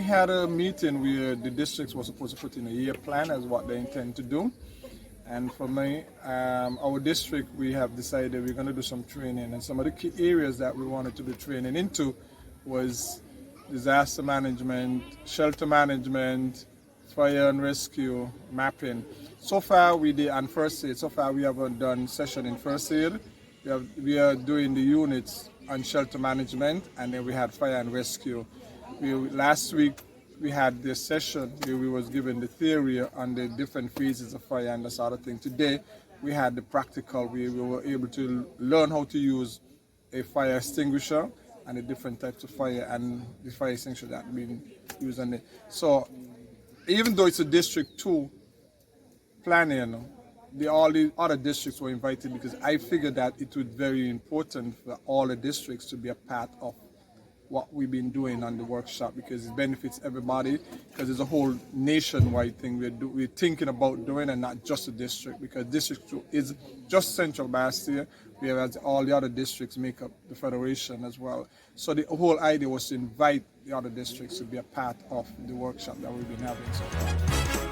had a meeting where the districts were supposed to put in a year plan as what they intend to do. And for me, our district, we have decided we're going to do some training. And some of the key areas that we wanted to do training into was disaster management, shelter management, fire and rescue, mapping. So far we did, and first aid, so far we haven't done session in first aid. We are doing the units on shelter management, and then we had fire and rescue. Last week we had this session where we was given the theory on the different phases of fire and that sort of thing. Today we had the practical where we were able to learn how to use a fire extinguisher and the different types of fire and the fire extinguisher that being used on it. So even though it's a District 2 planning, all the other districts were invited because I figured that it would be very important for all the districts to be a part of what we've been doing on the workshop, because it benefits everybody, because it's a whole nationwide thing we're thinking about doing, and not just a district, because District 2 is just Central Bastia, whereas all the other districts make up the federation as well. So the whole idea was to invite the other districts to be a part of the workshop that we've been having so far.